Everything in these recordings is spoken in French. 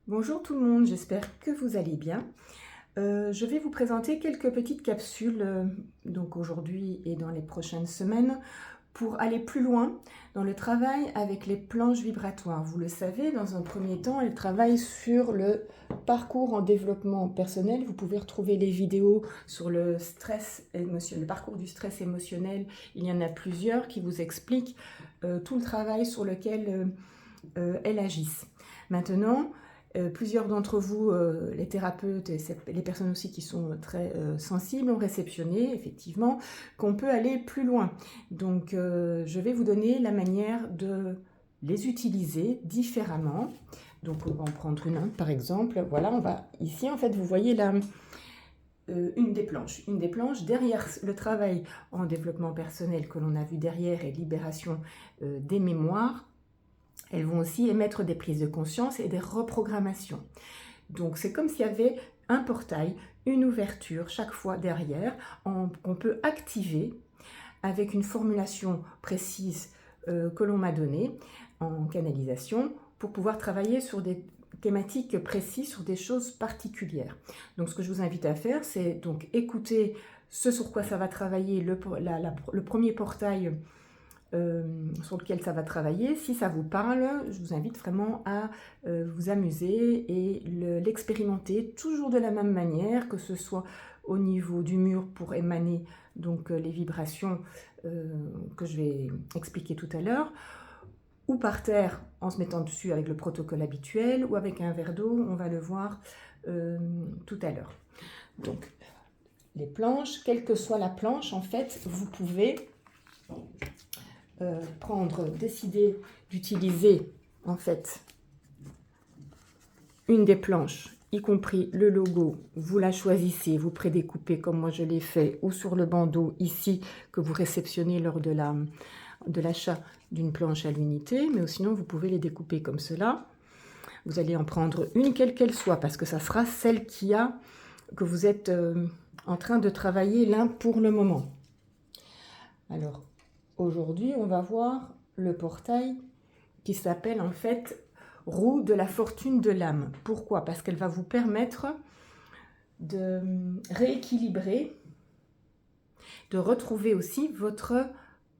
Bonjour tout le monde, j'espère que vous allez bien. Je vais vous présenter quelques petites capsules donc aujourd'hui et dans les prochaines semaines pour aller plus loin dans le travail avec les planches vibratoires. Vous le savez, dans un premier temps, elles travaillent sur le parcours en développement personnel. Vous pouvez retrouver les vidéos sur le stress émotionnel, le parcours du stress émotionnel. Il y en a plusieurs qui vous expliquent tout le travail sur lequel elles agissent. Maintenant, plusieurs d'entre vous, les thérapeutes et les personnes aussi qui sont très sensibles, ont réceptionné effectivement qu'on peut aller plus loin. Donc je vais vous donner la manière de les utiliser différemment. Donc on va en prendre une par exemple. Voilà, on va ici en fait, vous voyez là une des planches. Une des planches, derrière le travail en développement personnel que l'on a vu derrière et libération des mémoires, elles vont aussi émettre des prises de conscience et des reprogrammations. Donc c'est comme s'il y avait un portail, une ouverture chaque fois derrière, qu'on peut activer avec une formulation précise que l'on m'a donnée en canalisation pour pouvoir travailler sur des thématiques précises, sur des choses particulières. Donc ce que je vous invite à faire, c'est donc écouter ce sur quoi ça va travailler, le premier portail sur lequel ça va travailler. Si ça vous parle, je vous invite vraiment à vous amuser et l'expérimenter toujours de la même manière, que ce soit au niveau du mur pour émaner donc les vibrations que je vais expliquer tout à l'heure, ou par terre en se mettant dessus avec le protocole habituel, ou avec un verre d'eau, on va le voir tout à l'heure. Donc les planches, quelle que soit la planche, en fait, vous pouvez décider d'utiliser en fait une des planches, y compris le logo, vous la choisissez, vous prédécoupez comme moi je l'ai fait, ou sur le bandeau ici que vous réceptionnez lors de l'achat d'une planche à l'unité, mais sinon vous pouvez les découper comme cela. Vous allez en prendre une quelle qu'elle soit, parce que ça sera celle que vous êtes en train de travailler là pour le moment. Alors aujourd'hui, on va voir le portail qui s'appelle en fait roue de la fortune de l'âme. Pourquoi? Parce qu'elle va vous permettre de rééquilibrer, de retrouver aussi votre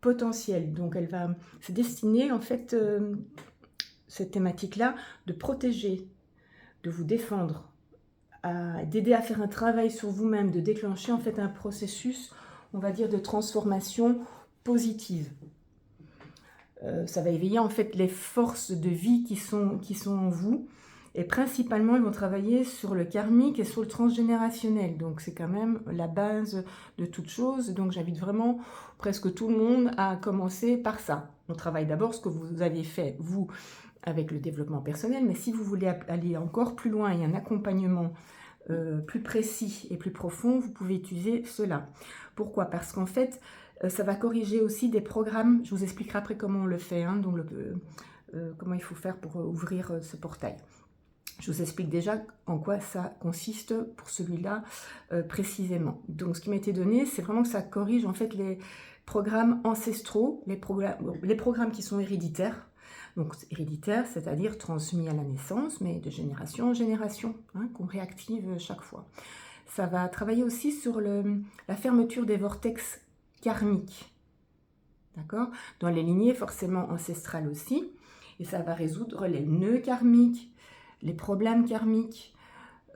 potentiel. Donc elle va se destiner en fait, cette thématique-là, de protéger, de vous défendre, d'aider à faire un travail sur vous-même, de déclencher en fait un processus, on va dire, de transformation positive. Ça va éveiller en fait les forces de vie qui sont en vous, et principalement elles vont travailler sur le karmique et sur le transgénérationnel, donc c'est quand même la base de toute chose. Donc j'invite vraiment presque tout le monde à commencer par ça. On travaille d'abord ce que vous avez fait vous avec le développement personnel, mais si vous voulez aller encore plus loin et un accompagnement plus précis et plus profond, vous pouvez utiliser cela. Pourquoi? Parce qu'en fait, ça va corriger aussi des programmes. Je vous expliquerai après comment on le fait, hein, donc comment il faut faire pour ouvrir ce portail. Je vous explique déjà en quoi ça consiste pour celui-là précisément. Donc ce qui m'a été donné, c'est vraiment que ça corrige en fait les programmes ancestraux, les programmes qui sont héréditaires. Donc héréditaire, c'est-à-dire transmis à la naissance, mais de génération en génération, hein, qu'on réactive chaque fois. Ça va travailler aussi sur la fermeture des vortex karmiques, d'accord, dans les lignées forcément ancestrales aussi, et ça va résoudre les nœuds karmiques, les problèmes karmiques,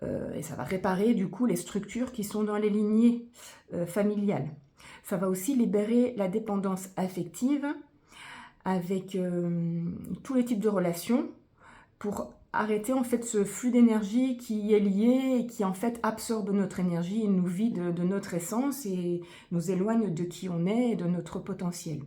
et ça va réparer du coup les structures qui sont dans les lignées familiales. Ça va aussi libérer la dépendance affective avec tous les types de relations, pour arrêter en fait ce flux d'énergie qui est lié et qui en fait absorbe notre énergie et nous vide de notre essence et nous éloigne de qui on est et de notre potentiel.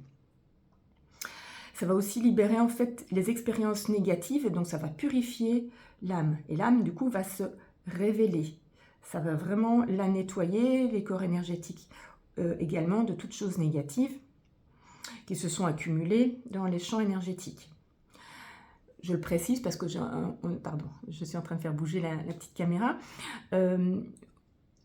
Ça va aussi libérer en fait les expériences négatives, et donc ça va purifier l'âme. Et l'âme du coup va se révéler. Ça va vraiment la nettoyer, les corps énergétiques également, de toutes choses négatives qui se sont accumulées dans les champs énergétiques. Je le précise parce que je suis en train de faire bouger la petite caméra. Il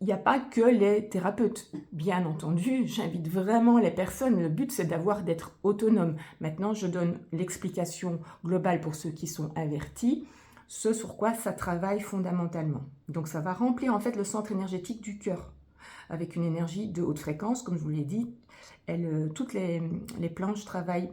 n'y a pas que les thérapeutes. Bien entendu, j'invite vraiment les personnes. Le but, c'est d'être autonome. Maintenant, je donne l'explication globale pour ceux qui sont avertis ce sur quoi ça travaille fondamentalement. Donc ça va remplir en fait le centre énergétique du cœur, avec une énergie de haute fréquence, comme je vous l'ai dit. Toutes les planches travaillent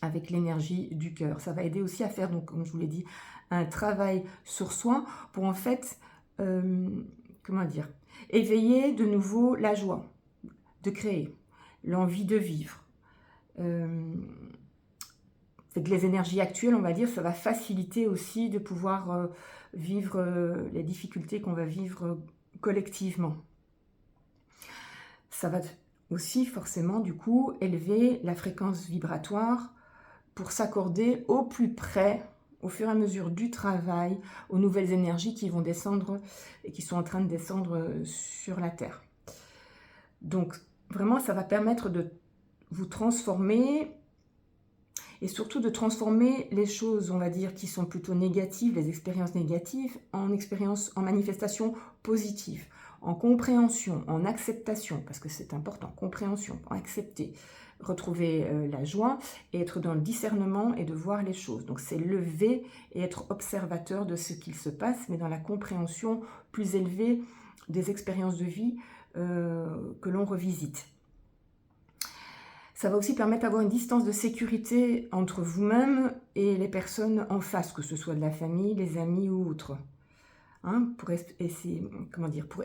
avec l'énergie du cœur. Ça va aider aussi à faire, donc, comme je vous l'ai dit, un travail sur soi pour en fait, comment dire, éveiller de nouveau la joie de créer, l'envie de vivre. Avec les énergies actuelles, on va dire, ça va faciliter aussi de pouvoir vivre les difficultés qu'on va vivre collectivement. Ça va aussi forcément, du coup, élever la fréquence vibratoire pour s'accorder au plus près, au fur et à mesure du travail, aux nouvelles énergies qui vont descendre et qui sont en train de descendre sur la Terre. Donc, vraiment, ça va permettre de vous transformer et surtout de transformer les choses, on va dire, qui sont plutôt négatives, les expériences négatives, en expériences, en manifestations positives, en compréhension, en acceptation, parce que c'est important, compréhension, accepter, retrouver la joie et être dans le discernement et de voir les choses. Donc c'est lever et être observateur de ce qu'il se passe, mais dans la compréhension plus élevée des expériences de vie que l'on revisite. Ça va aussi permettre d'avoir une distance de sécurité entre vous-même et les personnes en face, que ce soit de la famille, les amis ou autres. Pour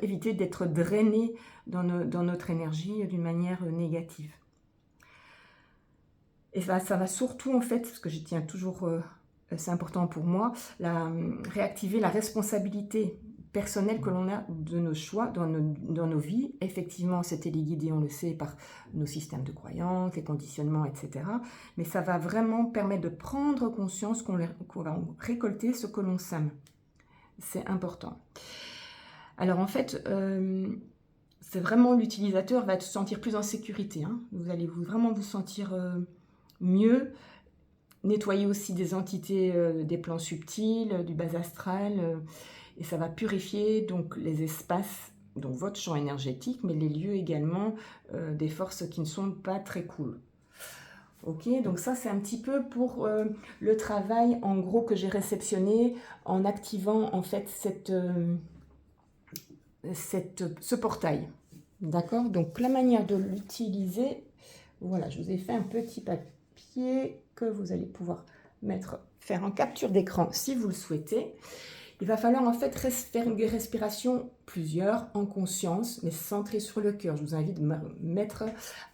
éviter d'être drainé dans notre énergie d'une manière négative. Et ça va surtout, en fait, ce que je tiens toujours, c'est important pour moi, réactiver la responsabilité personnelle que l'on a de nos choix dans nos vies. Effectivement, c'est téléguidé, on le sait, par nos systèmes de croyances, les conditionnements, etc. Mais ça va vraiment permettre de prendre conscience qu'on va récolter ce que l'on sème. C'est important. Alors en fait, c'est vraiment l'utilisateur va se sentir plus en sécurité. Vous allez vraiment vous sentir mieux. Nettoyer aussi des entités, des plans subtils, du bas astral. Et ça va purifier donc les espaces, donc votre champ énergétique, mais les lieux également des forces qui ne sont pas très cool. Ok, donc ça c'est un petit peu pour le travail en gros que j'ai réceptionné en activant en fait ce portail. D'accord, donc la manière de l'utiliser, voilà, je vous ai fait un petit papier que vous allez pouvoir faire en capture d'écran si vous le souhaitez. Il va falloir en fait faire une respiration plusieurs en conscience, mais centrée sur le cœur. Je vous invite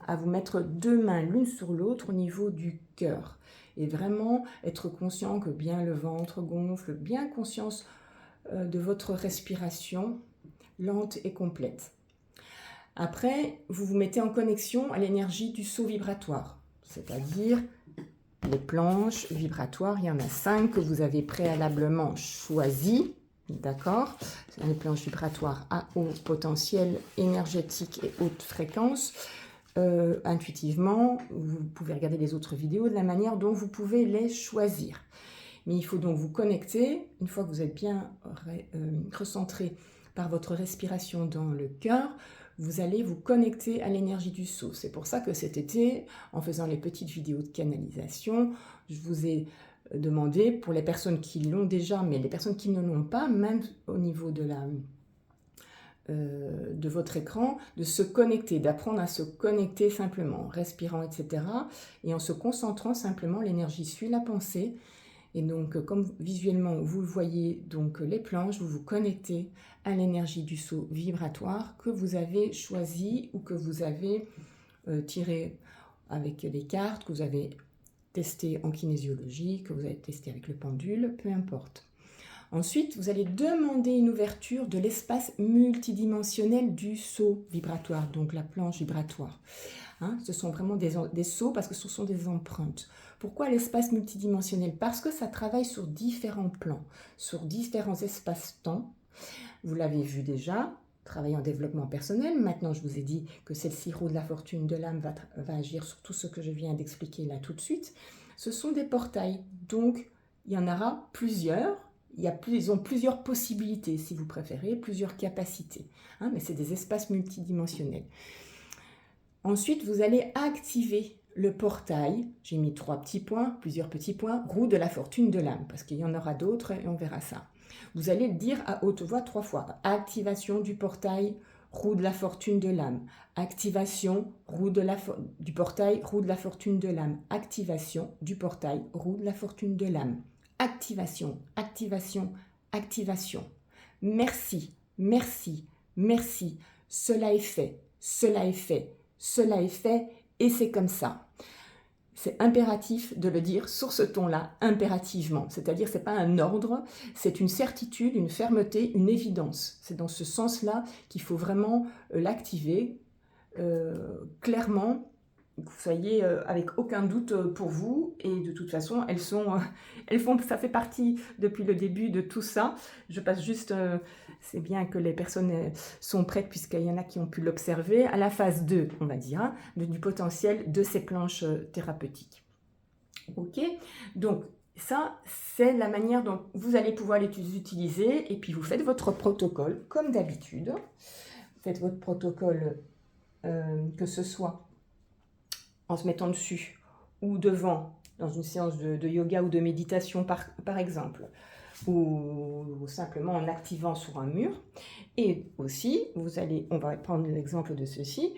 à vous mettre deux mains l'une sur l'autre au niveau du cœur. Et vraiment être conscient que bien le ventre gonfle, bien conscience de votre respiration lente et complète. Après, vous vous mettez en connexion à l'énergie du saut vibratoire, c'est-à-dire les planches vibratoires, il y en a 5 que vous avez préalablement choisies, d'accord? Les planches vibratoires à haut potentiel énergétique et haute fréquence. Intuitivement, vous pouvez regarder les autres vidéos de la manière dont vous pouvez les choisir. Mais il faut donc vous connecter, une fois que vous êtes bien recentré par votre respiration dans le cœur, vous allez vous connecter à l'énergie du saut. C'est pour ça que cet été, en faisant les petites vidéos de canalisation, je vous ai demandé, pour les personnes qui l'ont déjà, mais les personnes qui ne l'ont pas, même au niveau de votre écran, de se connecter, d'apprendre à se connecter simplement, en respirant, etc. Et en se concentrant simplement, l'énergie suit la pensée. Et donc, comme visuellement, vous voyez donc les planches, vous vous connectez à l'énergie du saut vibratoire que vous avez choisi ou que vous avez tiré avec les cartes, que vous avez testé en kinésiologie, que vous avez testé avec le pendule, peu importe. Ensuite, vous allez demander une ouverture de l'espace multidimensionnel du saut vibratoire, donc la planche vibratoire. Ce sont vraiment des sauts parce que ce sont des empreintes. Pourquoi l'espace multidimensionnel? Parce que ça travaille sur différents plans, sur différents espaces-temps. Vous l'avez vu déjà, travailler en développement personnel. Maintenant, je vous ai dit que celle-ci, roue de la fortune de l'âme, va agir sur tout ce que je viens d'expliquer là tout de suite. Ce sont des portails, donc il y en aura plusieurs. Ils ont plusieurs possibilités, si vous préférez, plusieurs capacités. Mais c'est des espaces multidimensionnels. Ensuite, vous allez activer Le portail, j'ai mis 3 petits points, plusieurs petits points, roue de la fortune de l'âme, parce qu'il y en aura d'autres et on verra ça. Vous allez le dire à haute voix 3 fois. Activation du portail, roue de la fortune de l'âme. Activation, du portail, roue de la fortune de l'âme. Activation du portail, roue de la fortune de l'âme. Activation, activation, activation. Merci, merci, merci. Cela est fait, cela est fait, cela est fait. Et c'est comme ça. C'est impératif de le dire sur ce ton-là, impérativement. C'est-à-dire, ce n'est pas un ordre, c'est une certitude, une fermeté, une évidence. C'est dans ce sens-là qu'il faut vraiment l'activer clairement, que vous soyez avec aucun doute pour vous. Et de toute façon, ça fait partie depuis le début de tout ça. Je passe juste, c'est bien que les personnes sont prêtes, puisqu'il y en a qui ont pu l'observer, à la phase 2, on va dire, hein, du potentiel de ces planches thérapeutiques. Ok, donc ça, c'est la manière dont vous allez pouvoir les utiliser. Et puis, vous faites votre protocole, comme d'habitude. Vous faites votre protocole, que ce soit en se mettant dessus ou devant, dans une séance de yoga ou de méditation par exemple, ou simplement en activant sur un mur. Et aussi, on va prendre l'exemple de ceci,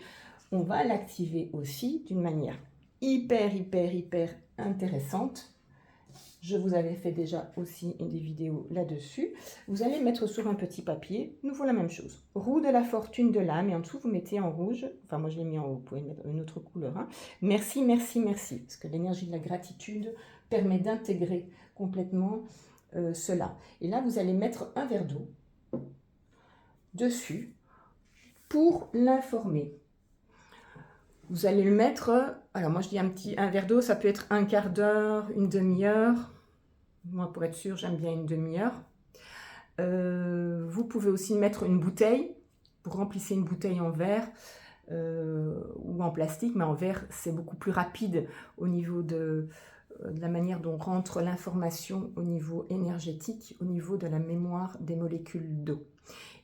on va l'activer aussi d'une manière hyper intéressante. Je vous avais fait déjà aussi des vidéos là-dessus. Vous allez mettre sur un petit papier, nouveau la même chose. Roue de la fortune de l'âme, et en dessous vous mettez en rouge, enfin moi je l'ai mis en haut, vous pouvez mettre une autre couleur. Hein. Merci, merci, merci. Parce que l'énergie de la gratitude permet d'intégrer complètement cela. Et là vous allez mettre un verre d'eau dessus pour l'informer. Vous allez le mettre, alors moi je dis un verre d'eau, ça peut être un quart d'heure, une demi-heure. Moi pour être sûre, j'aime bien une demi-heure. Vous pouvez aussi mettre une bouteille, vous remplissez une bouteille en verre ou en plastique, mais en verre c'est beaucoup plus rapide au niveau de la manière dont rentre l'information au niveau énergétique, au niveau de la mémoire des molécules d'eau.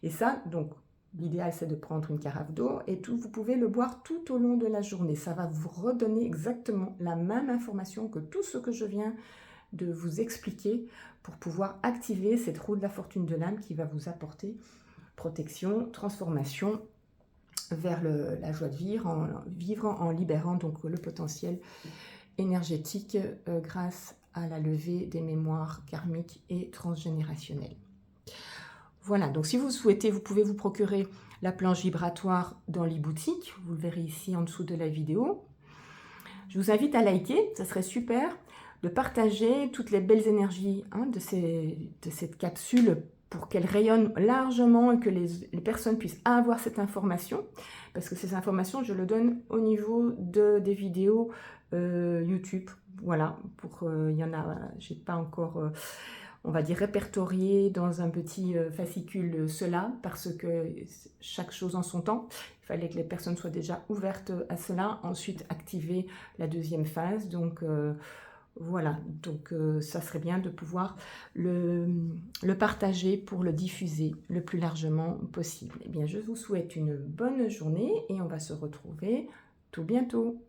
Et ça, donc, l'idéal, c'est de prendre une carafe d'eau et vous pouvez le boire tout au long de la journée. Ça va vous redonner exactement la même information que tout ce que je viens de vous expliquer pour pouvoir activer cette roue de la fortune de l'âme qui va vous apporter protection, transformation vers la joie de vivre en libérant donc le potentiel énergétique grâce à la levée des mémoires karmiques et transgénérationnelles. Voilà, donc si vous souhaitez, vous pouvez vous procurer la planche vibratoire dans l'e-boutique. Vous le verrez ici en dessous de la vidéo. Je vous invite à liker, ça serait super, de partager toutes les belles énergies de cette capsule pour qu'elle rayonne largement et que les personnes puissent avoir cette information. Parce que ces informations, je le donne au niveau des vidéos YouTube. Voilà, il y en a, j'ai pas encore... on va dire répertorié dans un petit fascicule cela, parce que chaque chose en son temps. Il fallait que les personnes soient déjà ouvertes à cela, ensuite activer la deuxième phase. Donc voilà, donc ça serait bien de pouvoir le partager pour le diffuser le plus largement possible. Eh bien, je vous souhaite une bonne journée et on va se retrouver tout bientôt.